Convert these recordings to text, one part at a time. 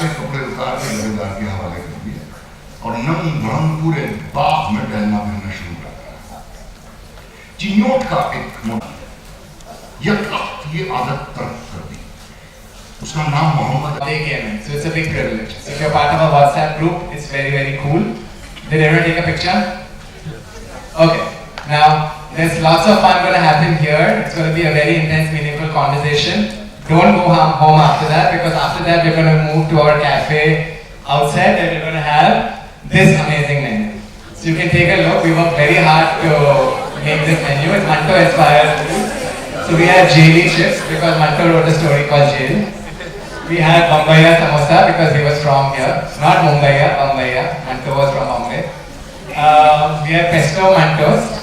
कपड़े उतार के जमींदार के हवाले कर दिया और नंग भंग पूरे बाग में टहलना फिरना शुरू कर दिया। चिन्योट का एक ये आदत तर्क कर दी। उसका नाम Mohammad So it's a big privilege. So if you're part of a WhatsApp group, it's very, very cool. Did everyone take a picture? Okay. Now, there's lots of fun going to happen here. It's going to be a very intense, meaningful conversation. Don't go home after that, because after that we're going to move to our cafe outside and we're going to have this amazing menu. So you can take a look. We worked very hard to make this menu. It's Manto inspired. So we have jaili chips because Manto wrote a story called Jail. We had Bombaya samosa because he was from here. Not Mumbaiya, Bombaya. Manto was from Bombay. We have pesto Mantos.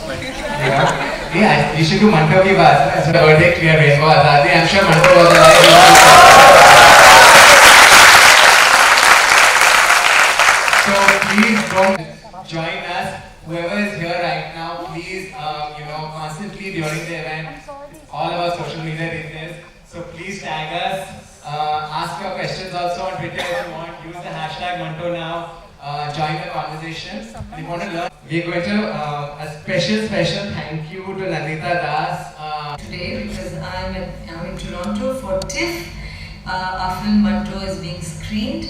You know, yeah, you should do Manto ki baat. So the verdict, we have Rainbow Azadi. I'm sure Manto was alive. So please don't join us. Whoever is here right now, please, constantly during the event, all of our social media these days. So please tag us. Ask your questions also on Twitter if you want. Use the hashtag Manto now. Join the conversation. If you want to learn, we are going to a special thank you to Nandita Das. Today, because I'm in Toronto for TIFF. Our film Manto is being screened.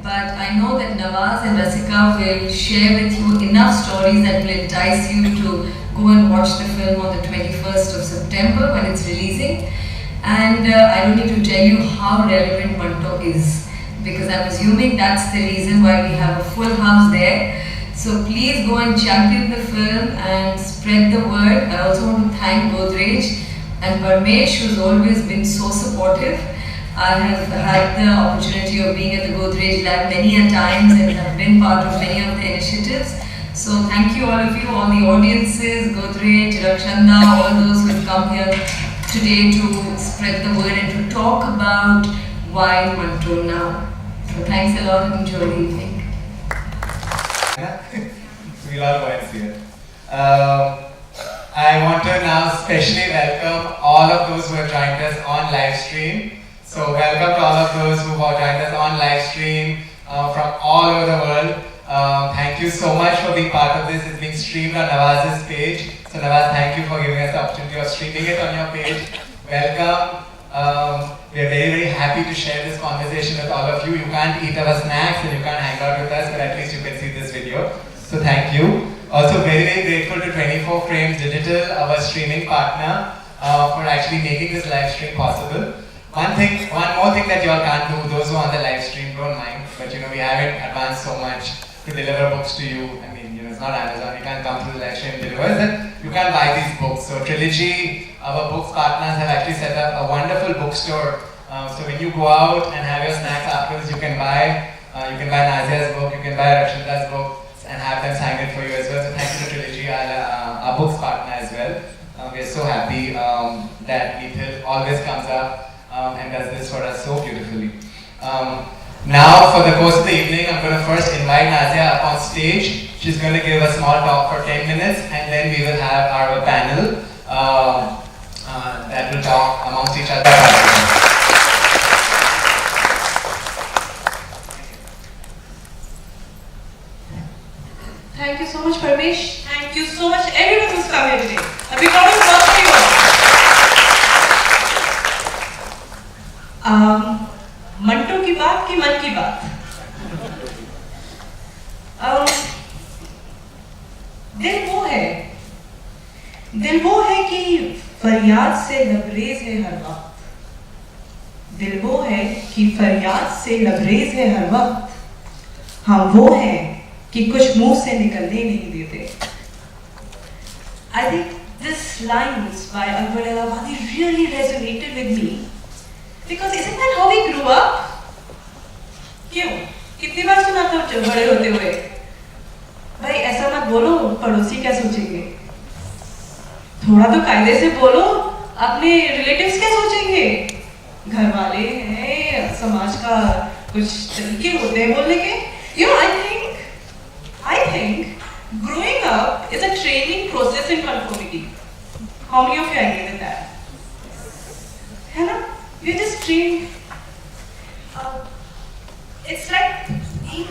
But I know that Nawaz and Rasika will share with you enough stories that will entice you to go and watch the film on the 21st of September when it's releasing. And I don't need to tell you how relevant Manto is, because I'm assuming that's the reason why we have a full house there. So please go and champion the film and spread the word. I also want to thank Godrej and Parmesh, who's always been so supportive. I have had the opportunity of being at the Godrej Lab many a times and have been part of many of the initiatives. So thank you all of you, all the audiences, Godrej, Rakshanda, all those who have come here today to spread the word and to talk about why Manto now. So thanks a lot and enjoy the evening. We'll all go and see it. I want to now specially welcome all of those who have joined us on live stream. So welcome to all of those who have joined us on live stream from all over the world. Thank you so much for being part of this. It's being streamed on Nawaz's page. So Nawaz, thank you for giving us the opportunity of streaming it on your page. Welcome. We are very, very happy to share this conversation with all of you. You can't eat our snacks and you can't hang out with us, but at least you can see this video. So thank you. Also very, very grateful to 24 Frames Digital, our streaming partner, for actually making this live stream possible. One more thing that you all can't do, those who are on the live stream, don't mind, but we haven't advanced so much to deliver books to you. I mean, it's not Amazon, you can't come through the live stream and deliver, that you can't buy these books. So Trilogy, our books partners, have actually set up a wonderful bookstore. So when you go out and have your snacks afterwards, you can buy Nazia's book, you can buy Rakshanda's book, and have them sign it for you as well. So thank you to Trilogy, our books partner as well. We're so happy that Neethil always comes up and does this for us so beautifully. Now, for the course of the evening, I'm going to first invite Nazia up on stage. She's going to give a small talk for 10 minutes, and then we will have our panel that will talk amongst each other. Thank you so much, Parmesh. Thank you so much, everyone who's come here today. A big round of applause for you all. Manto की बात की मन की बात. दिल वो है कि फरियाद से लबरेज है हर वक्त. दिल वो है कि फरियाद से लबरेज है हर वक्त. हम वो हैं कि कुछ मुंह से निकलने नहीं देते. I think this lines by Akbar Allahabadi really resonated with me. Because isn't that how we grew up? क्यों? कितनी बार सुना था बड़े होते हुए, भाई ऐसा मत बोलो, पड़ोसी क्या सोचेंगे. थोड़ा तो कायदे से बोलो, अपने रिलेटिव्स क्या सोचेंगे. घर वाले हैं, समाज का कुछ तरीके होते हैं बोलने के. I think growing up is a training process in conformity. How many of you agree with that? है ना? We're just trained. it's like being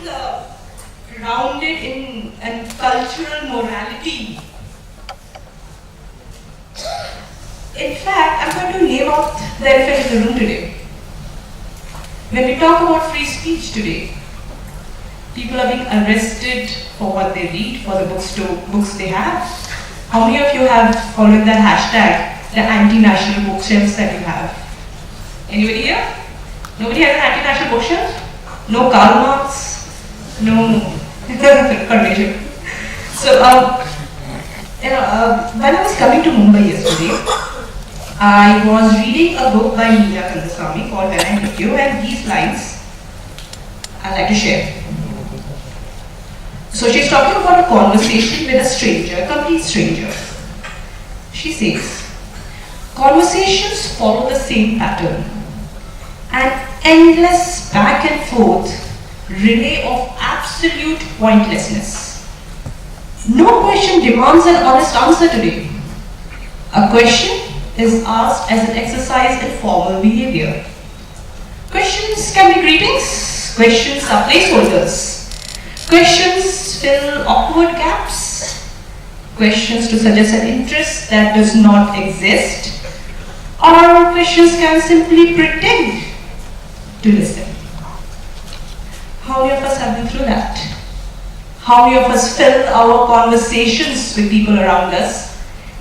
grounded in cultural morality. In fact, I'm going to name out the elephant in the room today. When we talk about free speech today, people are being arrested for what they read, for the books they have. How many of you have followed that hashtag, the anti-national bookshelves that you have? Anybody here? Nobody has an anti-national bookshelf? No Karl Marx? No permission. So, when I was coming to Mumbai yesterday, I was reading a book by Nandita called When I Meet You, and these lines I'd like to share. So she's talking about a conversation with a stranger, a complete stranger. She says, conversations follow the same pattern. An endless back and forth relay of absolute pointlessness. No question demands an honest answer today. A question is asked as an exercise in formal behavior. Questions can be greetings. Questions are placeholders. Questions fill awkward gaps. Questions to suggest an interest that does not exist. Or questions can simply pretend to listen. How many of us have been through that? How many of us fill our conversations with people around us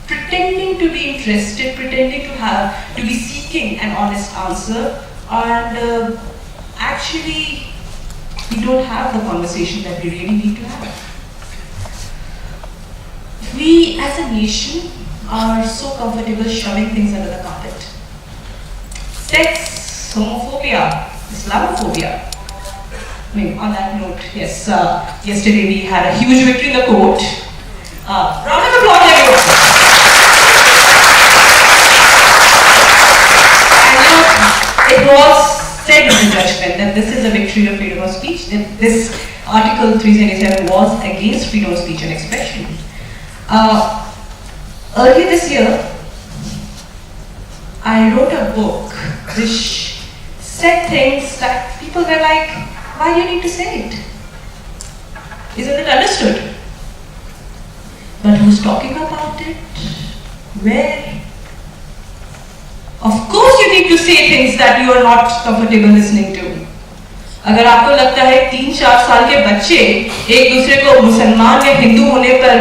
pretending to be interested, pretending to be seeking an honest answer, and actually we don't have the conversation that we really need to have. We as a nation are so comfortable shoving things under the carpet. Sex, homophobia, Islamophobia. I mean, on that note, yes, yesterday we had a huge victory in the court. Round of applause, everyone. It was said in the judgment that this is a victory of freedom of speech, that this Article 377 was against freedom of speech and expression. Earlier this year, I wrote a book which said things that people were like, why do you need to say it? Isn't it understood? But who's talking about it? Where? Of course you need to say things that you are not comfortable listening to. अगर आपको लगता है 3-4 साल के बच्चे एक दूसरे को मुसलमान या हिंदू होने पर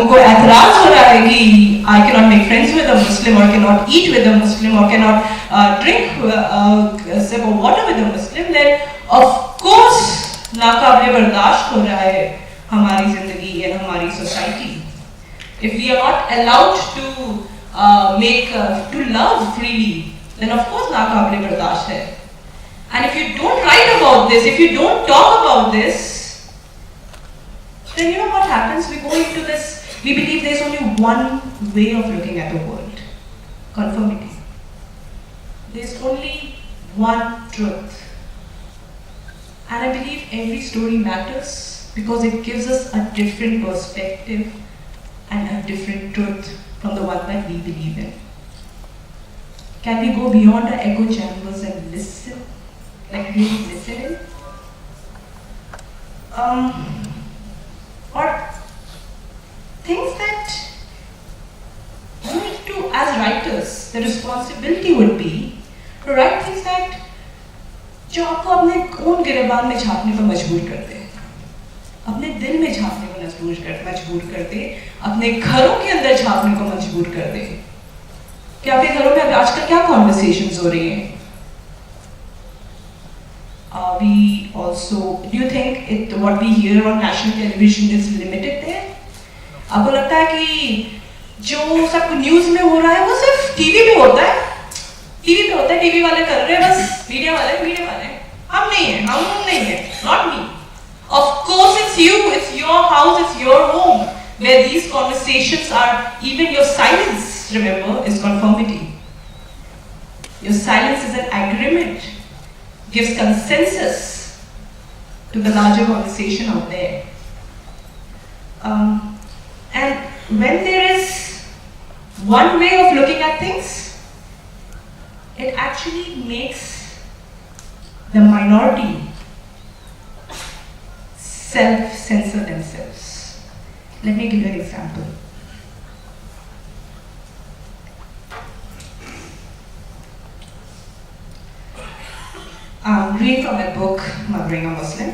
उनको एतराज हो रहा है कि I cannot make friends with a Muslim or cannot eat with a Muslim or cannot drink sip of water with a Muslim, then of course नाकाबिले बर्दाश्त हो रहा है हमारी जिंदगी and हमारी society. If we are not allowed to to love freely, then of course नाकाबिले बर्दाश्त है. And if you don't write about this, if you don't talk about this, then you know what happens? We go into this, we believe there's only one way of looking at the world. Conformity. There's only one truth. And I believe every story matters because it gives us a different perspective and a different truth from the one that we believe in. Can we go beyond our echo chambers and listen? Like really listening? Or things that we need to, as writers, the responsibility would be to write things that जो आपको अपने खून गिरेबान में झांकने पर मजबूर करते हैं, अपने दिल में झांकने पर मजबूर करते, अपने घरों के अंदर झांकने को मजबूर करते. क्या आपके घरों में आजकल क्या कॉन्वर्सेशंस हो रही हैं? We also, do you think what we hear on national television is limited there? आपको लगता है कि जो सब न्यूज़ में हो रहा है वो सिर्फ टीवी पे होता है? टीवी पे होता है, टीवी वाले कर रहे हैं, बस मीडिया वाले हम नहीं हैं, not me. Of course it's you, it's your house, it's your home, where these conversations are, even your silence, remember, is conformity. Your silence is an agreement, gives consensus to the larger conversation out there. And when there is one way of looking at things, it actually makes the minority self-censor themselves. Let me give you an example. I'm reading from my book, Mothering a Muslim.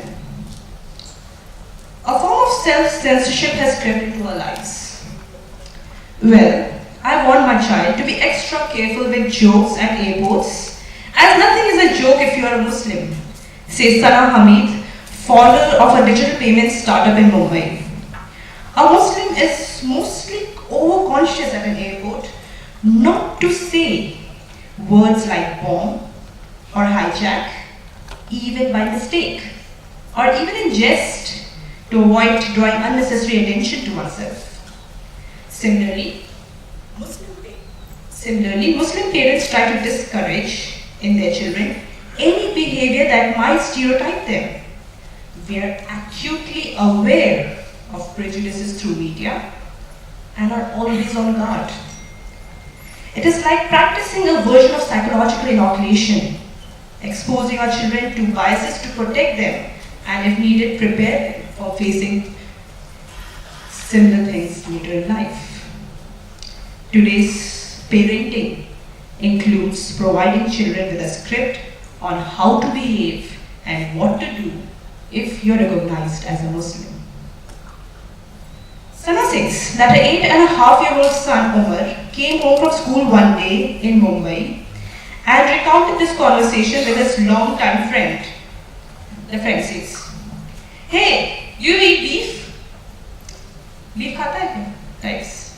A form of self-censorship has crept into our lives. Well, I want my child to be extra careful with jokes at airports, as nothing is a joke if you are a Muslim, says Sana Hamid, founder of a digital payment startup in Mumbai. A Muslim is mostly overconscious at an airport not to say words like bomb or hijack, even by mistake, or even in jest, to avoid drawing unnecessary attention to oneself. Similarly, Muslim parents try to discourage in their children any behavior that might stereotype them. We are acutely aware of prejudices through media and are always on guard. It is like practicing a version of psychological inoculation, exposing our children to biases to protect them and, if needed, prepare them for facing similar things later in life. Today's parenting includes providing children with a script on how to behave and what to do if you're recognized as a Muslim. Sana says that her 8.5-year-old son Umar came home from school one day in Mumbai and recounted this conversation with his long-time friend. The friend says, "Hey, you eat beef? Beef khata hai kya?" Types.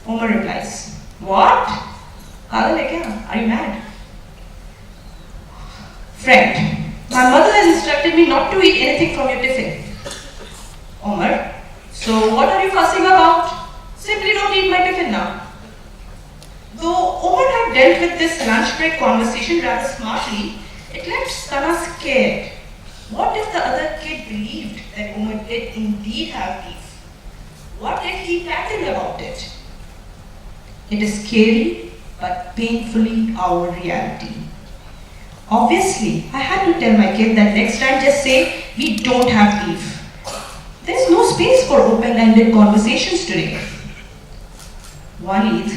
Umar replies, "What? Pagal hai kya? Are you mad?" Friend, "My mother has instructed me not to eat anything from your tiffin." Umar, "So what are you fussing about? Simply don't eat my tiffin now." Though Umar had dealt with this lunch break conversation rather smartly, it left Sana scared. What if the other kid believed that Umar did indeed have beef? What if he tattled about it? It is scary but painfully our reality. Obviously, I had to tell my kid that next time just say, "We don't have beef." There's no space for open-ended conversations today. One Eid,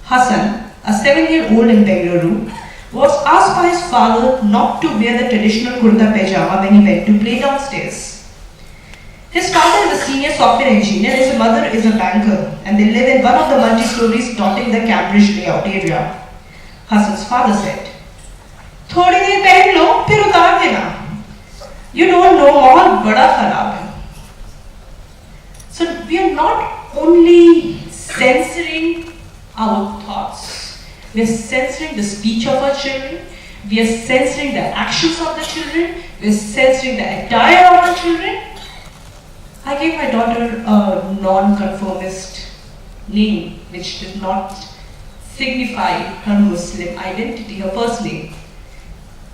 Hassan, a 7-year-old in Bengaluru, was asked by his father not to wear the traditional kurta pajama when he went to play downstairs. His father is a senior software engineer and his mother is a banker, and they live in one of the multi-stories dotting the Cambridge layout area. Hassan's father said, "थोड़ी देर पहन लो, फिर उतार देना. You don't know, माहौल बड़ा खराब है." So we are not only censoring our thoughts, we are censoring the speech of our children, we are censoring the actions of the children, we are censoring the attire of the children. I gave my daughter a non-conformist name which did not signify her Muslim identity, her first name.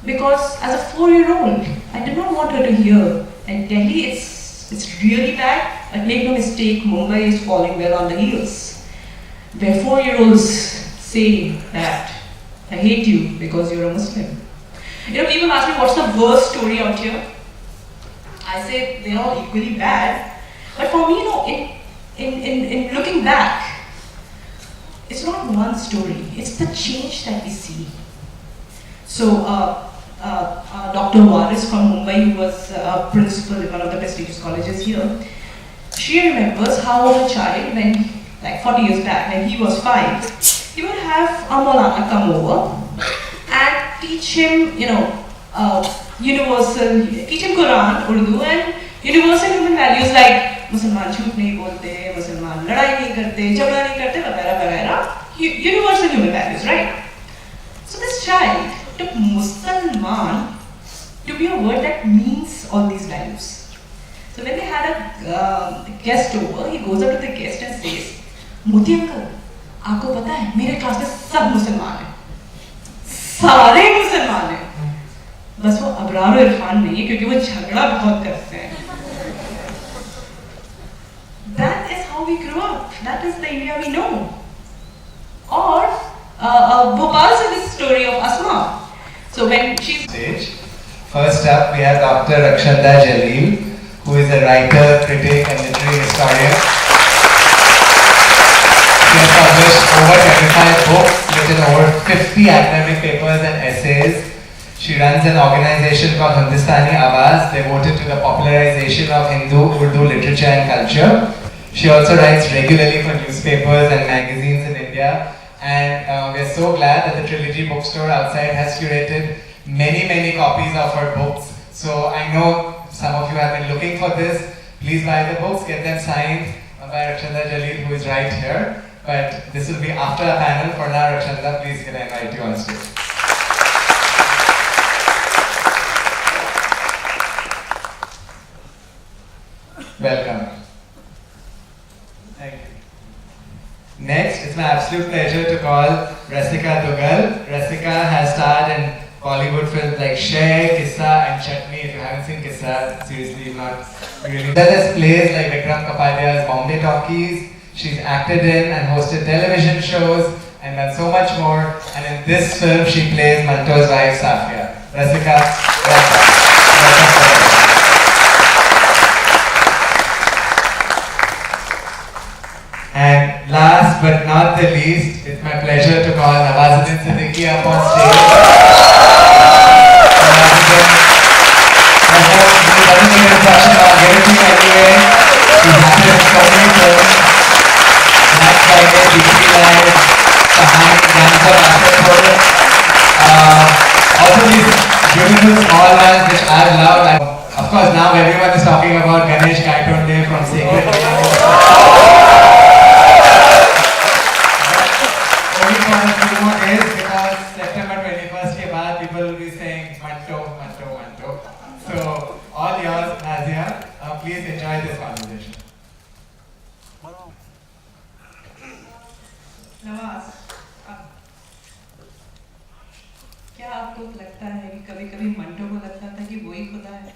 Because as a 4-year-old, I did not want her to hear, and Delhi it's really bad, but make no mistake, Mumbai is falling well on the heels. Where 4-year-olds say that, "I hate you because you're a Muslim." People ask me, "What's the worst story out here?" I say they're all equally bad, but for me, in looking back, it's not one story, it's the change that we see. So, Dr. Waris from Mumbai, who was a principal in one of the prestigious colleges here, she remembers how a child, when, like 40 years back, when he was 5, he would have a Maulana come over and teach him, teach him Quran, Urdu, and universal human values like Musliman झूठ नहीं बोलते, Musliman लड़ाई नहीं करते, झगड़ा नहीं करते, वगैरह वगैरह. Universal human values, right? So this child took Musliman to be a word that means all these values. So when they had a guest over, he goes up to the guest and says, "Moti uncle, आपको पता है मेरे class में सब मुसलमान हैं, सारे मुसलमान हैं, बस वो अबरार और इरफान नहीं है क्योंकि वो झगड़ा बहुत करते हैं." That is how we grew up. That is the India we know. Or Bhopal said this story of Asma. So when she's stage, first up we have Dr. Rakshanda Jalil, who is a writer, critic, and literary historian. She has published over 25 books, written over 50 academic papers and essays. She runs an organization called Hindustani Awaz, devoted to the popularization of Hindu Urdu literature and culture. She also writes regularly for newspapers and magazines in India. And we are so glad that the Trilogy bookstore outside has curated many copies of her books. So I know some of you have been looking for this. Please buy the books, get them signed by Rakshanda Jalil, who is right here. But this will be after a panel. For now, Rakshanda, please can I invite you on stage. Welcome. Thank you. Next, it's my absolute pleasure to call Rasika Dugal. Rasika has starred in Bollywood films like Shay, Kissa and Chutney. If you haven't seen Kissa, seriously, you've not really. As well as plays like Vikram Kapadia's Bombay Talkies. She's acted in and hosted television shows and done so much more. And in this film, she plays Manto's wife, Safia. Rasika, welcome. And last but not the least, it's my pleasure to call Nawazuddin Siddiqui up on stage. Also these beautiful small ones which I love. Of course now everyone is talking about Ganesh Gaitonde from Sacred. Only for a few more days because September 21st के बाद people will be saying Manto, Manto, Manto. So all yours, Nazia. Please enjoy this conversation. Nawaz, क्या आपको लगता है कि कभी-कभी मंटो को लगता था कि वो ही खुदा है?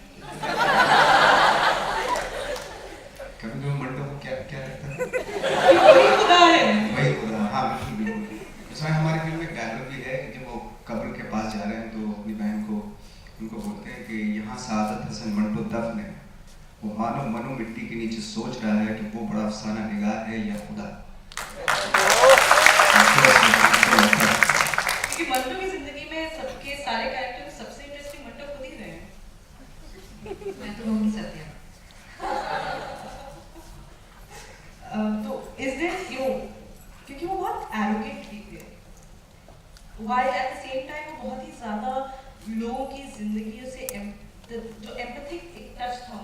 कभी-कभी मंटो को क्या लगता है? वही खुदा है। वही खुदा, हाँ बिल्कुल। इसमें हमारी फिल्म में डायलॉग भी है कि जब वो कब्र के पास जा रहे हैं तो अपनी बहन को उनको बोलते हैं कि यहाँ सादत हसन मंटो दफन है। वो मानो मनो मिट्टी के नीचे सोच रहा है कि वो बड़ा अफसाना निगाह है या खुदा। क्योंकि मंटो की जिंदगी में सबके सारे कैरेक्टर सबसे इंटरेस्टिंग मंटो खुद ही रहे हैं। मैं तो कहूँगी सत्या। तो is there क्योंकि वो बहुत arrogant भी थे। While at the same time वो बहुत ही ज़्यादा लोगों की जिंदगियों से जो empathic एक टच था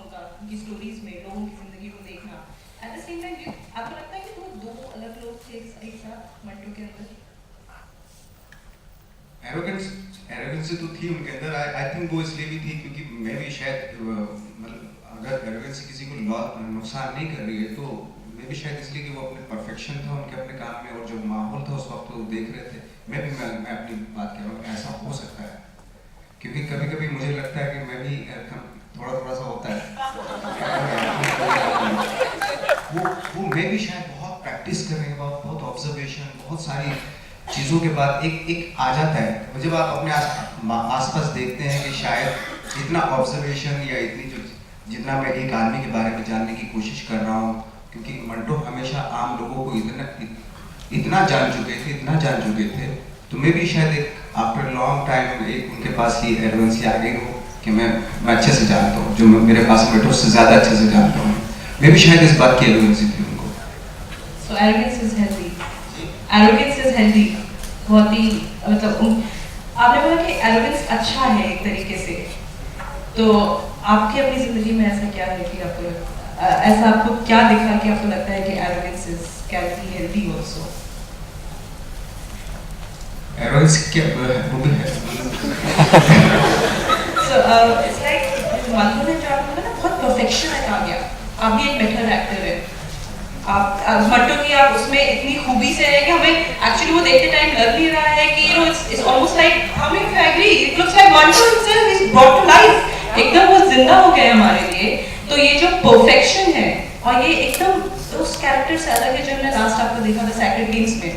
उनकी स्टोरीज में लोगों की जिंदगी को देखना। At the same time आपको लगता है कि वो दो अलग लोग थे एक साथ मंटो के अंदर? एरोगेंस तो थी उनके अंदर। आई थिंक वो इसलिए भी थी क्योंकि मैं भी शायद मतलब अगर एरोगेंस किसी को नुकसान नहीं कर रही है तो मैं भी शायद इसलिए कि वो अपने परफेक्शन था उनके अपने काम में और जो माहौल था उस वक्त वो देख रहे थे। मैं अपनी बात कह रहा हूँ ऐसा हो सकता है क्योंकि कभी-कभी मुझे लगता है कि मैं भी थोड़ा सा होता है। वो मैं भी शायद बहुत प्रैक्टिस करने के बाद बहुत ऑब्जर्वेशन बहुत सारी चीज़ों के बाद एक आ जाता है। जब आप अपने आसपास देखते हैं कि शायद इतना ऑब्जर्वेशन या जितना मैं एक आदमी के बारे में जानने की कोशिश कर रहा हूँ क्योंकि मंटो हमेशा आम लोगों को इतना जान चुके थे तो मैं भी शायद एक आफ्टर लॉन्ग टाइम एक उनके पास ही एडवांस आ गई हो कि मैं अच्छे से जानता हूँ जो मेरे पास बैठो उससे ज़्यादा अच्छे से जानता हूँ। मैं भी शायद इस बात की एरोगेंस थी उनको। So arrogance is healthy. Arrogance is healthy. बहुत ही मतलब आपने बोला कि arrogance अच्छा है एक तरीके से। तो आपकी अपनी जिंदगी में ऐसा क्या है कि आपको ऐसा आपको क्या दिखा कि आपको लगता है कि arrogance can be healthy also? Arrogance क्या वो भी है। So it's like मंटो ने जो आपको ना बहुत perfection आ गया। आप भी एक better actor है। आप मंटो की आप उसमें इतनी खूबी से है कि हमें एक्चुअली वो देखते टाइम लग नहीं रहा है कि it's almost like how many of you agree it looks like Manto himself is brought to life एकदम वो जिंदा हो गया हमारे लिए। तो ये जो परफेक्शन है और ये एकदम उस कैरेक्टर से अलग है जो हमने लास्ट आपको देखा था सैक्रेड गेम्स में।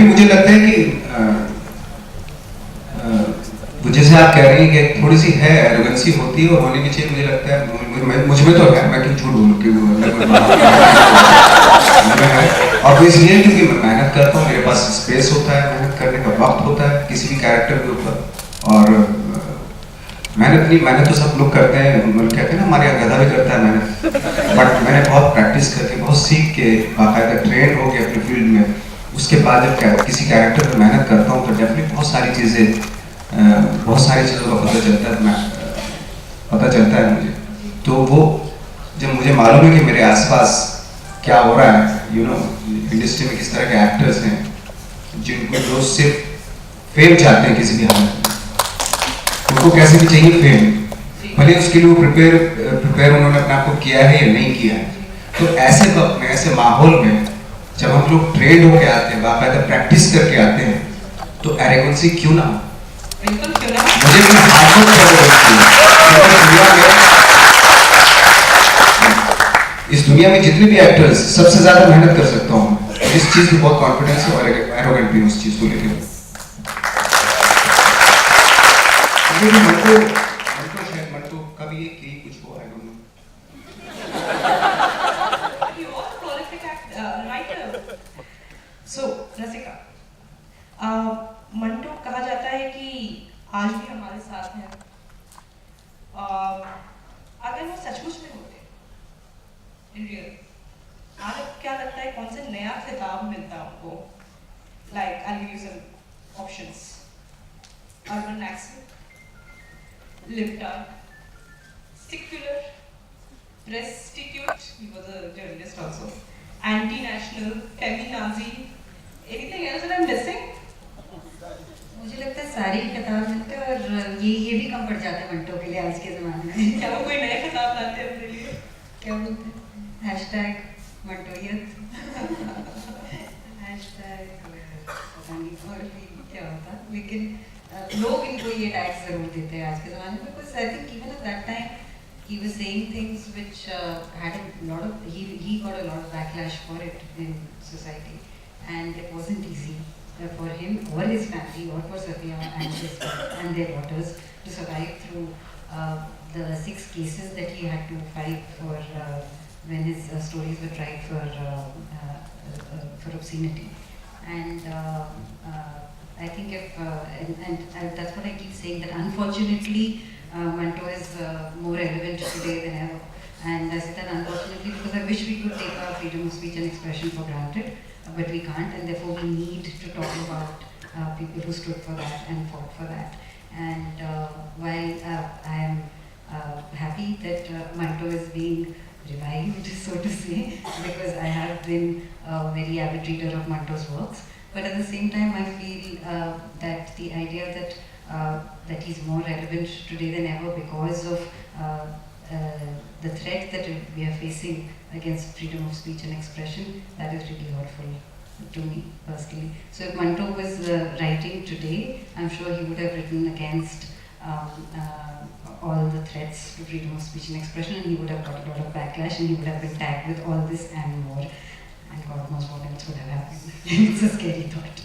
मुझे लगता है कि वो जैसे जैसे आप कह रही हैं कि थोड़ी सी है एरोगेंसी होती है और होनी भी चाहिए, मुझे लगता है मुझ में तो है, मैं क्यों झूठ बोलूं कि और इसलिए क्योंकि मैं मेहनत करता हूँ, मेरे पास स्पेस होता है, मेहनत करने का वक्त होता है किसी भी कैरेक्टर के ऊपर। और मेहनत तो सब लोग करते हैं, कहते हैं ना हमारे यहाँ गधा भी करता है मेहनत, बट मैंने बहुत प्रैक्टिस करके, बहुत सीख के, बाकायदा ट्रेन हो के अपने फील्ड में, उसके बाद जब किसी कैरेक्टर पर मेहनत करता हूँ तो डेफिनेटली बहुत सारी चीज़ों का पता चलता है मुझे। तो वो जब मुझे मालूम है कि मेरे आसपास क्या हो रहा है, इंडस्ट्री में किस तरह के एक्टर्स हैं जिनको जो सिर्फ फेम चाहते हैं किसी भी हालत में, उनको कैसे भी चाहिए फेम, भले उसके लिए प्रिपेयर उन्होंने अपने आप को किया है या नहीं किया है। तो ऐसे वक्त में, ऐसे माहौल में जब हम लोग ट्रेंड होके आते हैं, बाकायदा प्रैक्टिस करके आते हैं, तो एरोगेंसी क्यों ना हो? बिल्कुल क्यों ना। मुझे भी हार्डवर्क इस दुनिया में जितने भी एक्टर्स, सबसे ज्यादा मेहनत कर सकता हूँ, इस चीज में बहुत कॉन्फिडेंस है और एरोगेंट भी उस चीज को लेकर। मंटो कभी ये की कुछ हो, I don't know. You are a prolific writer. So, रसिका, मंटो कहा जाता है कि आज भी हमारे साथ हैं। अगर वो सचमुच में होते, in real, आज क्या लगता है कौन सा नया खिताब मिलता है आपको? Like, I'll give you some options. Urban accent, libtard, secular, prostitute, he was a journalist also, anti-national, feminazi. Anything else that I'm missing? मुझे लगता है सारी किताब मिलते हैं, और ये भी कम पड़ जाते हैं मंटो के लिए आज के ज़माने में। क्या वो कोई नया खिताब लाते हैं अपने लिए? क्या बोलते हैं? हैशटैग मंटोयत, हैशटैग पता नहीं और भी क्या होता, लेकिन लोग इनको ये टैग्स ज़रूर देते हैं आज के ज़माने में, because I think even at that time he was saying things which had a lot of, he got a lot of backlash for it in society, and it wasn't easy for him or his family or for Satya and their daughters to survive through the 6 cases that he had to fight for when his stories were tried for obscenity. And I think if and that's what I keep saying, that unfortunately Manto is more relevant today than ever. And I say that unfortunately because I wish we could take our freedom of speech and expression for granted, but we can't, and therefore we need to talk about people who stood for that and fought for that. And while I am happy that Manto is being revived, so to say, because I have been a very avid reader of Manto's works, but at the same time I feel that the idea that he's more relevant today than ever because of the threat that we are facing against freedom of speech and expression, that is really hurtful to me personally. So if Manto was writing today, I'm sure he would have written against all the threats to freedom of speech and expression, and he would have got a lot of backlash, and he would have been tagged with all this and more, and God knows what else would have happened. It's a scary thought.